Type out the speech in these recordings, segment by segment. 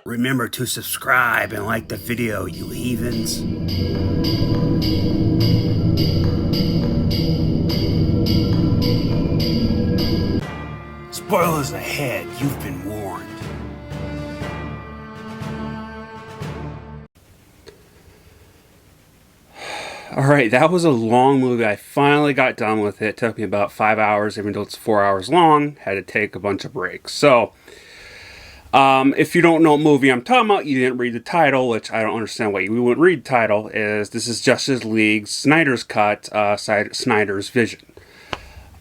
Remember to subscribe and like the video, you heathens. Spoilers ahead, you've been warned. Alright, that was a long movie. I finally got done with it. It took me about 5 hours, even though it's 4 hours long. Had to take a bunch of breaks. So, if you don't know what movie I'm talking about, you didn't read the title, which I don't understand why you wouldn't read the title, is this is Justice League Snyder's Cut, Snyder's Vision.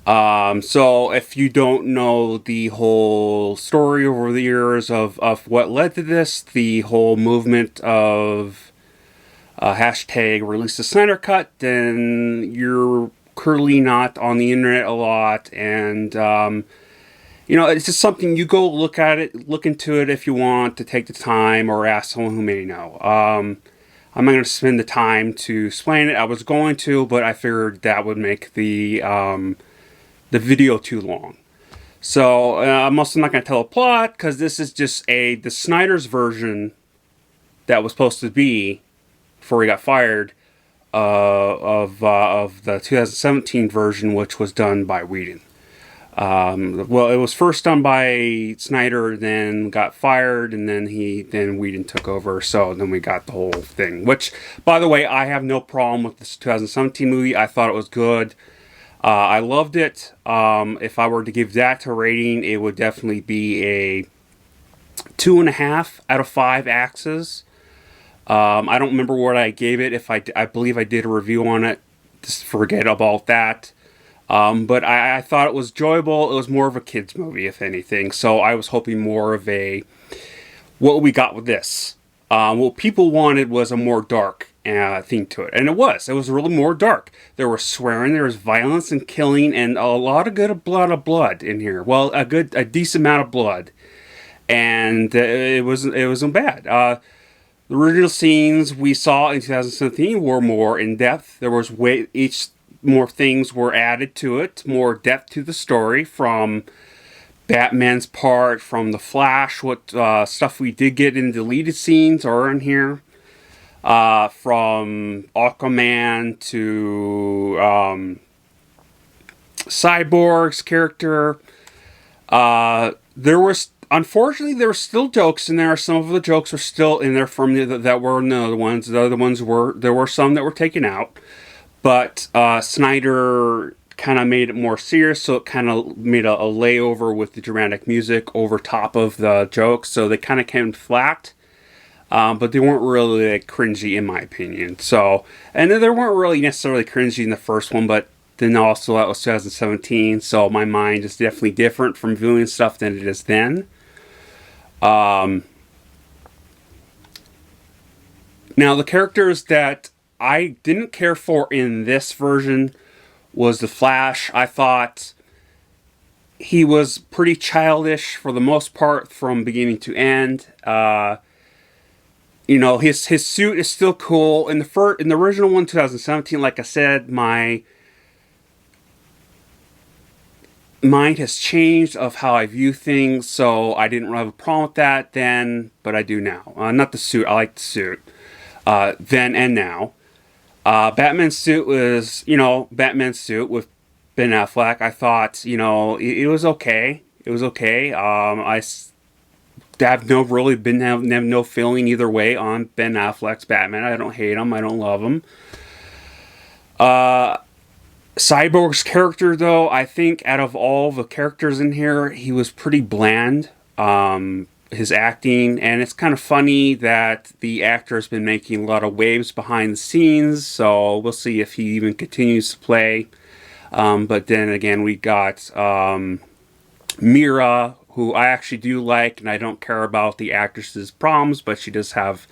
So if you don't know the whole story over the years of what led to this, the whole movement of hashtag release the Snyder Cut, then you're clearly not on the internet a lot, and you know, it's just something you go look at it, look into it if you want to take the time, or ask someone who may know. I'm not going to spend the time to explain it. I was going to, but I figured that would make the video too long. So I'm also not going to tell a plot, because this is just the Snyder's version that was supposed to be before he got fired of the 2017 version, which was done by Whedon. Well, it was first done by Snyder, then got fired, and then Whedon took over. So then we got the whole thing. Which, by the way, I have no problem with this 2017 movie. I thought it was good. I loved it. If I were to give that a rating, it would definitely be a 2.5 out of 5 axes. I don't remember what I gave it. I believe I did a review on it. Just forget about that. But I thought it was enjoyable. It was more of a kid's movie, if anything. So I was hoping more of what we got with this. What people wanted was a more dark theme to it. And it was. It was really more dark. There was swearing, there was violence and killing, and a lot of good blood in here. Well, a decent amount of blood. And it wasn't bad. The original scenes we saw in 2017 were more in depth. There was more things were added to it, more depth to the story from Batman's part, from the Flash, what stuff we did get in deleted scenes are in here, from Aquaman to Cyborg's character. Unfortunately, there were still jokes in there. Some of the jokes were still in there from that were in the other ones. The other ones there were some that were taken out. But Snyder kind of made it more serious, so it kind of made a layover with the dramatic music over top of the jokes. So they kind of came flat, but they weren't really cringy in my opinion. So, and then they weren't really necessarily cringy in the first one, but then also that was 2017. So my mind is definitely different from viewing stuff than it is then. Now the characters that I didn't care for in this version was the Flash. I thought he was pretty childish for the most part from beginning to end. You know, his suit is still cool. In the original one, 2017, like I said, my mind has changed of how I view things, so I didn't have a problem with that then, but I do now. Not the suit, I like the suit. Then and now. Batman's suit was, Batman's suit with Ben Affleck. I thought, it was okay. It was okay. I have no feeling either way on Ben Affleck's Batman. I don't hate him. I don't love him. Cyborg's character, though, I think out of all the characters in here, he was pretty bland. His acting, and it's kind of funny that the actor has been making a lot of waves behind the scenes, so we'll see if he even continues to play. But then again, we got Mira, who I actually do like, and I don't care about the actress's problems, but she does have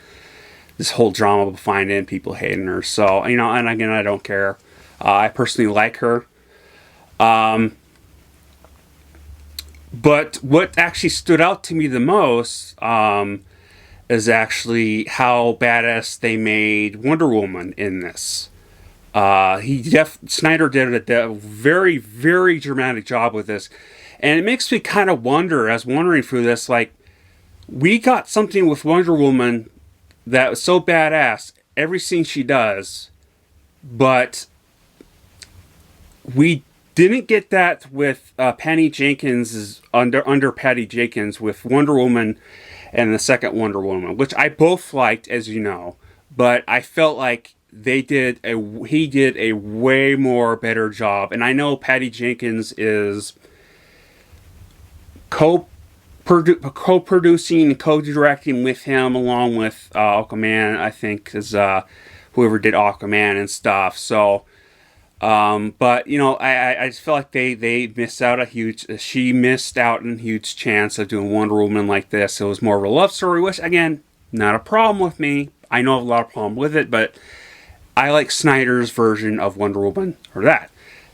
this whole drama behind it and people hating her. So, and again, I don't care. I personally like her. But what actually stood out to me the most is actually how badass they made Wonder Woman in this. Snyder did a very, very dramatic job with this. And it makes me kind of wonder, as wondering through this, like, we got something with Wonder Woman that was so badass, every scene she does, but we didn't get that with Patty Jenkins, under Patty Jenkins, with Wonder Woman and the second Wonder Woman, which I both liked, as you know, but I felt like he did a way more better job. And I know Patty Jenkins is co-producing and co-directing with him, along with Aquaman, I think, is whoever did Aquaman and stuff. So, but you know, I just feel like they missed out she missed out on a huge chance of doing Wonder Woman like this. It was more of a love story, which again, not a problem with me. I know I have a lot of problem with it, but I like Snyder's version of Wonder Woman, or that.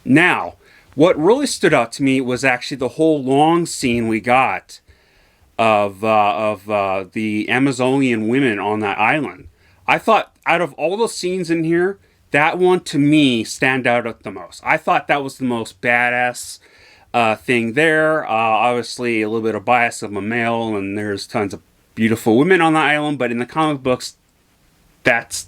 Now, what really stood out to me was actually the whole long scene we got of the Amazonian women on that island. I thought, out of all the scenes in here, that one to me stand out the most. I thought that was the most badass thing there. Obviously, a little bit of bias of a male, and there's tons of beautiful women on the island, but in the comic books, that's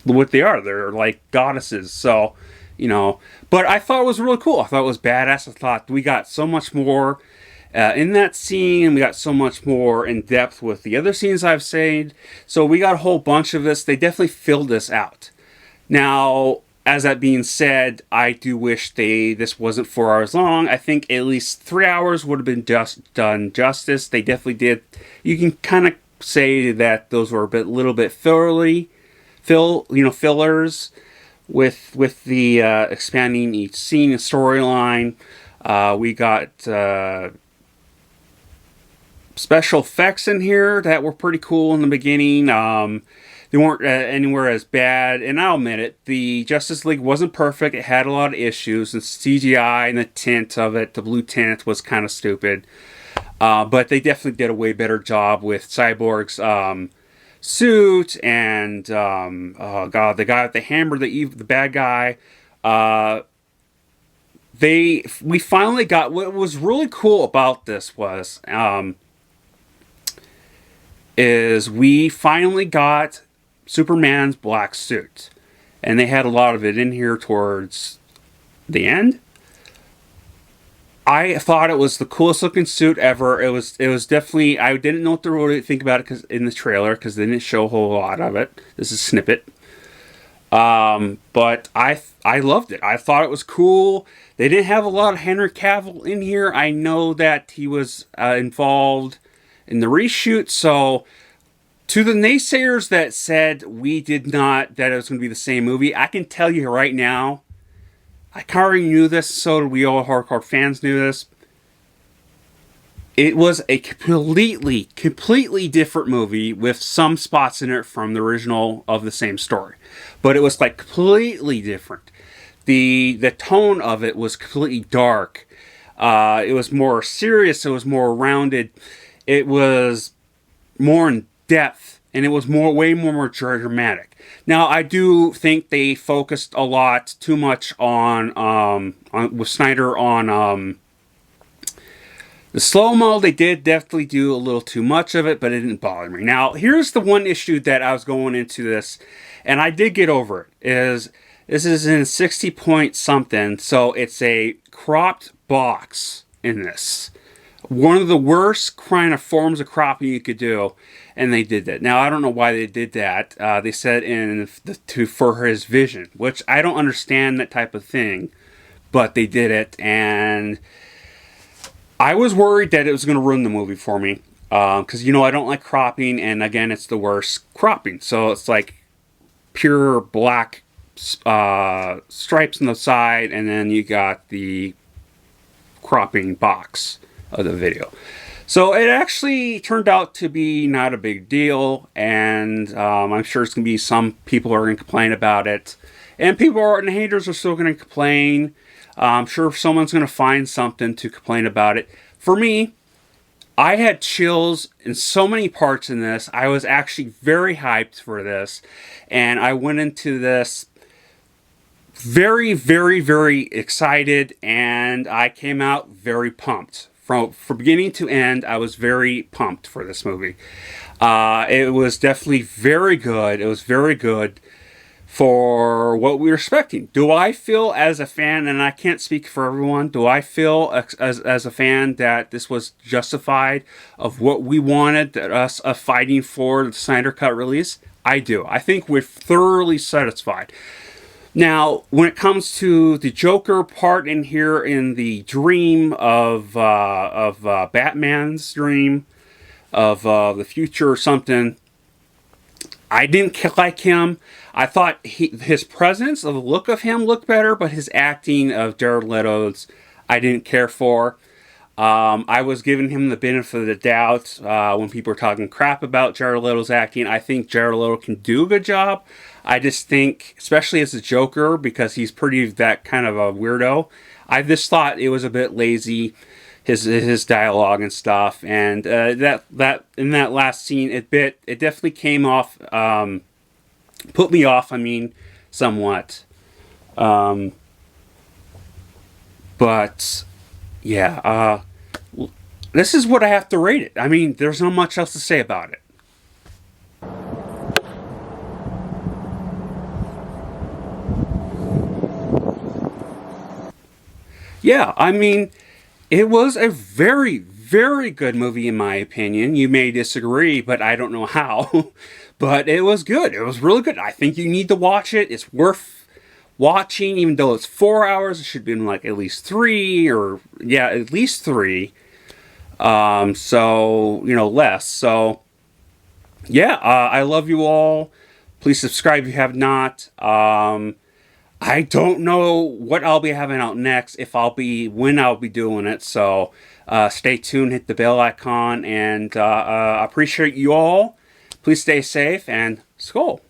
what they are. They're like goddesses. So, you know, but I thought it was really cool. I thought it was badass. I thought we got so much more in that scene. We got so much more in depth with the other scenes I've said. So we got a whole bunch of this. They definitely filled this out. Now, as that being said, I do wish this wasn't 4 hours long. I think at least 3 hours would have been done justice. They definitely did. You can kind of say that those were little bit fillers with the expanding each scene and storyline. We got special effects in here that were pretty cool in the beginning. They weren't anywhere as bad, and I'll admit it, the Justice League wasn't perfect. It had a lot of issues. The CGI and the tint of it, the blue tint, was kind of stupid. But they definitely did a way better job with Cyborg's suit, and oh god, the guy with the hammer, the bad guy. We finally got, what was really cool about this is we finally got Superman's black suit, and they had a lot of it in here towards the end. I thought it was the coolest looking suit ever. It was definitely, I didn't know what to really think about it in the trailer, because they didn't show a whole lot of it. This is a snippet. But I loved it. I thought it was cool. They didn't have a lot of Henry Cavill in here. I know that he was involved in the reshoot, so to the naysayers that said that it was going to be the same movie, I can tell you right now, I kind of already knew this, so did we all hardcore fans knew this. It was a completely different movie with some spots in it from the original of the same story. But it was like completely different. The tone of it was completely dark. It was more serious. It was more rounded. It was more in depth, and it was way more dramatic. Now, I do think they focused a lot too much with Snyder on the slow-mo. They did definitely do a little too much of it, but it didn't bother me. Now, here's the one issue that I was going into this, and I did get over it, this is in 60 point something, so it's a cropped box in this. One of the worst kind of forms of cropping you could do, and they did that. Now, I don't know why they did that. They said for his vision, which I don't understand that type of thing, but they did it, and I was worried that it was going to ruin the movie for me, because, you know, I don't like cropping, and again, it's the worst cropping. So it's like pure black stripes on the side, and then you got the cropping box of the video. So it actually turned out to be not a big deal, and I'm sure it's going to be some people are going to complain about it, and haters are still going to complain. I'm sure someone's going to find something to complain about it. For me, I had chills in so many parts in this. I was actually very hyped for this, and I went into this very, very, very excited, and I came out very pumped. From beginning to end, I was very pumped for this movie. It was definitely very good. It was very good for what we were expecting. Do I feel as a fan, and I can't speak for everyone, do I feel as a fan that this was justified of what we wanted, us fighting for the Snyder Cut release? I do. I think we're thoroughly satisfied. Now, when it comes to the Joker part in here, in the dream of Batman's dream of the future or something, I didn't like him. I thought his presence, the look of him looked better, but his acting of Jared Leto's, I didn't care for. I was giving him the benefit of the doubt when people were talking crap about Jared Leto's acting. I think Jared Leto can do a good job. I just think, especially as a Joker, because he's pretty that kind of a weirdo, I just thought it was a bit lazy, his dialogue and stuff, and that in that last scene, it definitely came off, put me off. I mean, somewhat, but yeah, this is what I have to rate it. I mean, there's not much else to say about it. Yeah, I mean, it was a very, very good movie in my opinion. You may disagree, but I don't know how. But it was good. It was really good. I think you need to watch it. It's worth watching, even though it's 4 hours. It should be in like at least 3, or yeah, at least 3. So, you know, less. So, yeah, I love you all. Please subscribe if you have not. I don't know what I'll be having out next, when I'll be doing it. So, stay tuned, hit the bell icon, and I appreciate you all. Please stay safe, and skål.